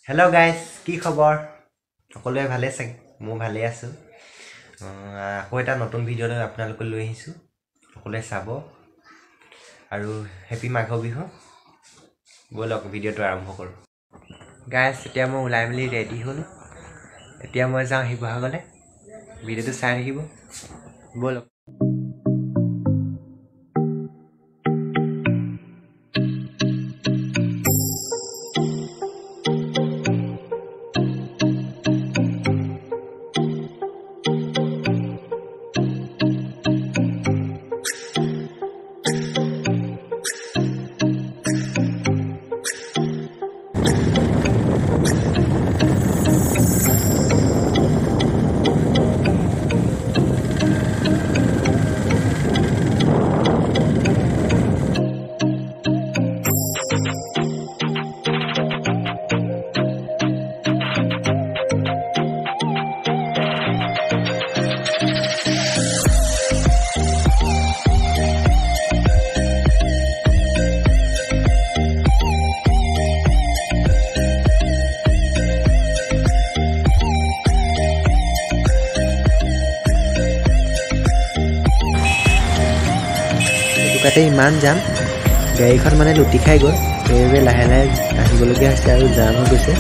Hello guys, কি খবৰ? সকলোৱে ভালে আছে? মই ভালে আছো। আকৌ এটা নতুন ভিডিঅ' লৈ আপোনালোকক লৈ আহিছো। সকলোৱে চাব। আৰু হেপী মাঘ বিহু। বলক ভিডিঅ'টো আৰম্ভ কৰো। গাইস, এতিয়া মই ওলাই মেলি ৰেডি হল। এতিয়া মই যাওঁ শিৱসাগৰলৈ। ভিডিঅ'টো চাই থাকিব। বলক। তাতে ইমান যাম গাড়ীখন মানে লুটি খাই গ'ল সেইবাবে লাহে লাহে আহিবলগীয়া হৈছে আৰু জাম হৈ গৈছে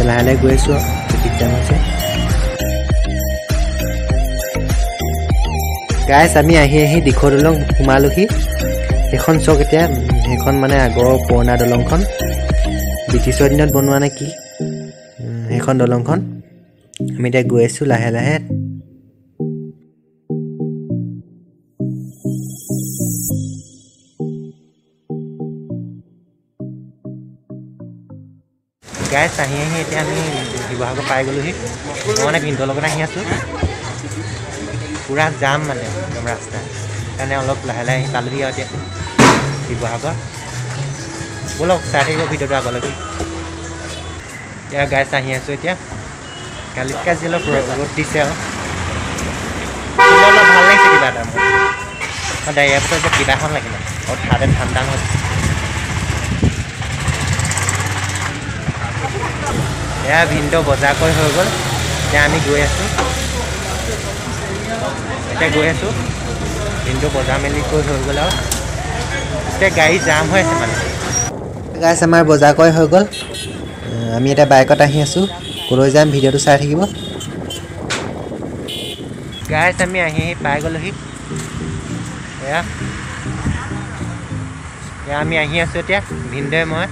লাহে লাহে গৈ আছোঁ ট্ৰেফিক জাম হৈছে গাইছ আমি আহি দিখৌ দলং সোমালোহি এখন চক এতিয়া সেইখন মানে আগৰ পুৰণা দলংখন ব্ৰিটিছৰ দিনত বনোৱা নে কি সেইখন দলংখন আমি এতিয়া গৈ আছোঁ লাহে লাহে গাইছ আহি এতিয়া আমি শিৱসাগৰ পাই গ'লোহি মই মানে ভিনটোৰ লগত আহি আছোঁ পুৰা জাম মানে একদম ৰাস্তা সেইকাৰণে অলপ লাহে লাহে আহি পালোহি আৰু এতিয়া শিৱসাগৰ ব'লক চাই থাকিব ভিডিঅ'টো আগলৈকে এতিয়া গাইছ আহি আছোঁ এতিয়া কালিতকৈ আজি অলপ ৰ'দ দিছে আৰু অলপ ভাল লাগিছে কিবা এটা মোৰ সদায় ইয়াৰ পিছত যে কিবা এখন লাগিলে আৰু ঠাণ্ডা হৈছে এয়া ভিনটো বজাৰ কৰি হৈ গ'ল এতিয়া আমি গৈ আছোঁ ভিনটো বজাৰ মেলি কৰি হৈ গ'ল আৰু এতিয়া গাড়ী জাম হৈ আছে মানে গাইছ আমাৰ বজাৰ কৰি হৈ গ'ল আমি এতিয়া বাইকত আহি আছোঁ ক'লৈ যাম ভিডিঅ'টো চাই থাকিব গাইছ আমি আহি পাই গ'লোহি এয়া আমি আহি আছোঁ এতিয়া ভিনটোৱে মই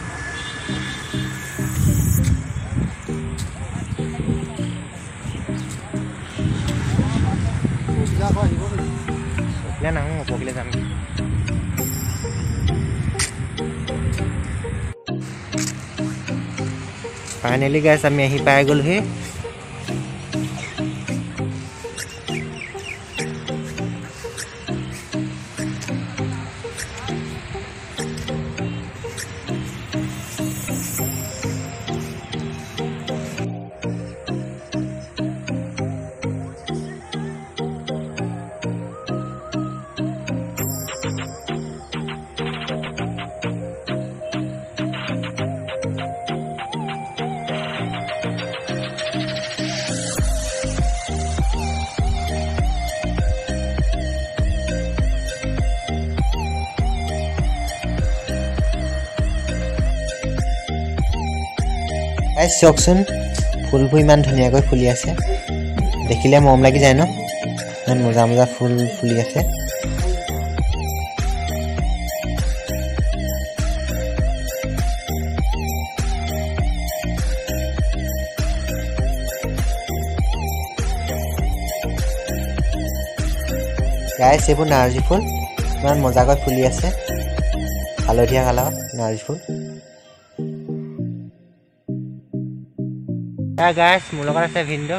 নাহোঁ পকিলে যাম ফাইনেলি গাইছ আমি আহি পাই গ'লোহি গাইছ চাওকচোন ফুলবোৰ ইমান ধুনীয়াকৈ ফুলি আছে দেখিলে মৰম লাগি যায় ন ইমান মজা মজা ফুল ফুলি আছে গাইছ এইবোৰ নাৰ্জী ফুল ইমান মজাকৈ ফুলি আছে হালধীয়া কালাৰ নাৰ্জী ফুল গাইছ মোৰ লগত আছে ভিনটো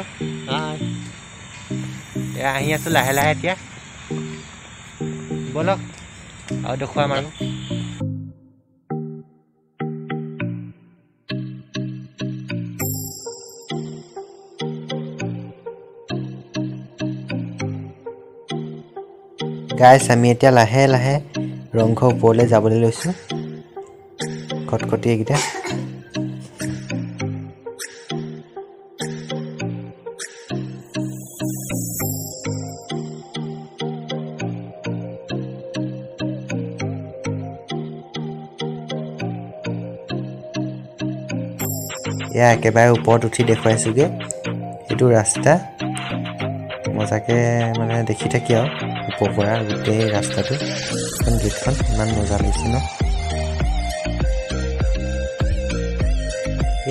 আহি আছোঁ লাহে লাহে এতিয়া ব'লক আৰু দেখুৱাম আৰু গাইছ আমি এতিয়া লাহে লাহে ৰংঘৰ ওপৰলৈ যাবলৈ লৈছোঁ খটখটি এইকেইটা এয়া একেবাৰে ওপৰত উঠি দেখুৱাইছোগে এইটো ৰাস্তা মজাকে মানে দেখি থাকি আৰু ওপৰৰ পৰা গোটেই ৰাস্তাটো এখন গেটখন ইমান মজা লাগিছে ন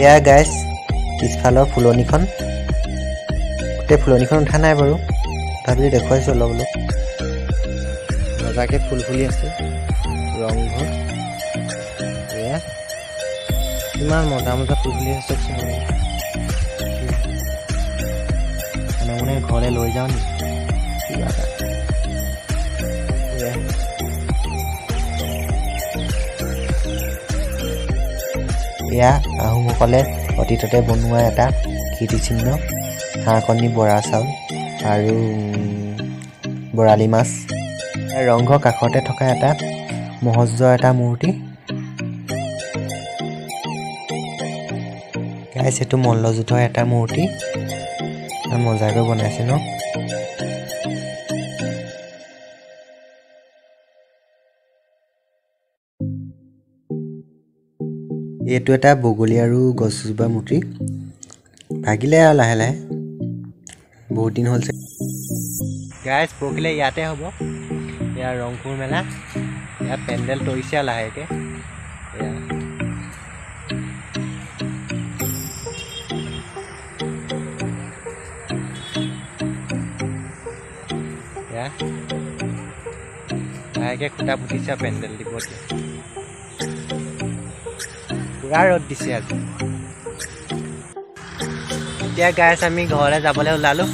এয়া গাইজ পিছফালৰ ফুলনিখন গোটেই ফুলনিখন উঠা নাই বাৰু তথাপিও দেখুৱাইছোঁ অলপ অলপ মজাকে ফুল ফুলি আছে ৰংঘৰ এয়া ইমান মজা মজা ফুল ফুলি আছে মানে ঘৰলৈ লৈ যাওঁ নি কিবা এটা এয়া আহোমসকলে অতীততে বনোৱা এটা কীৰ্তিচিহ্ন হাঁহকণী বৰা চাউল আৰু বৰালি মাছ ৰংঘৰ কাষতে থকা এটা মহৎজৰ এটা মূৰ্তি গাইছ এইটো মল্লযুদ্ধৰ এটা মূৰ্তি মজাকৈ বনাইছে ন এইটো এটা বগলী আৰু গছজোপা মূৰ্তি ভাগিলে আৰু লাহে লাহে বহুত দিন হ'ল গাইজ পৰহিলে ইয়াতে হ'ব ইয়াৰ ৰংপুৰ মেলা ইয়াত পেণ্ডেল তৰিছে আৰু লাহেকৈ লাহেকৈ খুটা পুতিছে পেণ্ডেল দিব পুৰা ৰ'দ দিছে আজি এতিয়া গাইজ আমি ঘৰলৈ যাবলৈ ওলালোঁ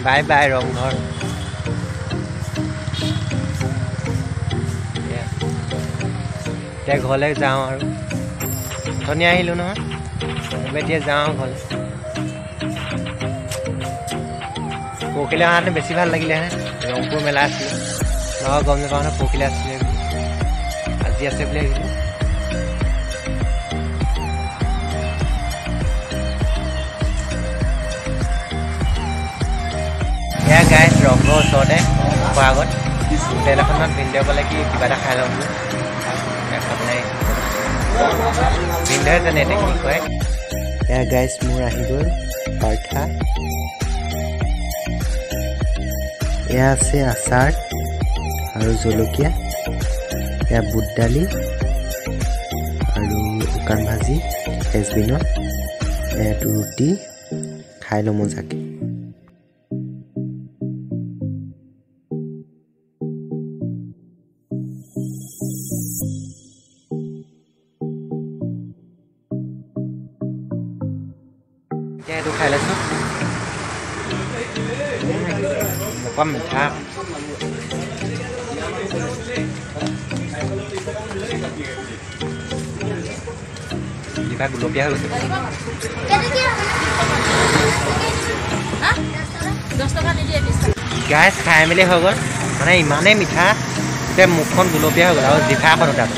বাই বাই ৰংঘৰ এতিয়া ঘৰলৈ যাওঁ আৰু ধুনীয়া আহিলোঁ নহয় এতিয়া যাওঁ ঘৰলৈ পৰহিলৈ অহাহেঁতেন বেছি ভাল লাগিলেহেঁতেন ৰংপুৰ মেলা আছিলে নহয় গম নাপাওঁ নহয় পৰহিলৈ আছিলে আজি আছে বুলি ভাবিলোঁ এয়া গাইজ ৰংঘৰ ওচৰতে খোৱাৰ আগত হোটেল এখনত ভিনদেউ ক'লে কি কিবা এটা খাই লওঁ বোলো খাবলৈ ভিনদেউহে জানে এতিয়া কি কয় এয়া গাইজ মোৰ আহি গ'ল পাৰ্থা এয়া আছে আচাৰ আৰু জলকীয়া এয়া বুট দালি আৰু শুকান ভাজি ফ্ৰেঞ্চবিনৰ এয়াটো ৰুটি খাই লওঁ মজাকৈ এইটো খাই লৈছোঁ অকণ মিঠা জিভা গুলপীয়া হৈ গৈছে গাইজ খাই মেলি হৈ গ'ল মানে ইমানেই মিঠা যে মুখখন গুলপীয়া হৈ গ'ল আৰু জিভা এখন উঠাব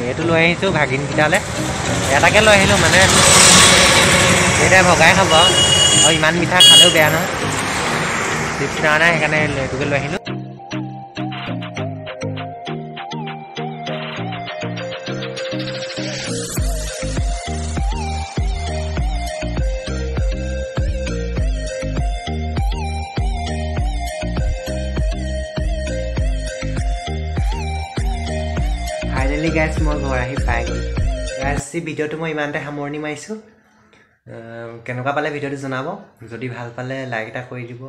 এইটো লৈ আহিছোঁ ভাগিনকেইটালৈ এটাকে লৈ আহিলোঁ মানে এতিয়া ভগাই খাব আৰু ইমান মিঠা খালেও বেয়া নহয় চিপছ খোৱা নাই সেইকাৰণে এইটোকে লৈ আহিলোঁ ফাইনেলি গাইজ মই ঘৰ আহি পাই গ'ল গাইজ ভিডিঅ'টো মই ইমানতে সামৰণি মাৰিছোঁ কেনেকুৱা পালে ভিডিঅ'টো জনাব যদি ভাল পালে লাইক এটা কৰি দিব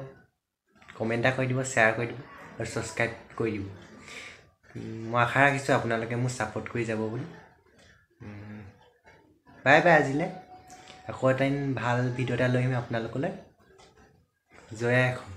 কমেণ্ট এটা কৰি দিব শ্বেয়াৰ কৰি দিব আৰু ছাবস্ক্ৰাইব কৰি দিব মই আশা ৰাখিছোঁ আপোনালোকে মোক ছাপোৰ্ট কৰি যাব বুলি বাই বাই আজিলৈ আকৌ এটা ভাল ভিডিঅ' এটা লৈ আহিম আপোনালোকলৈ জয় আই অসম।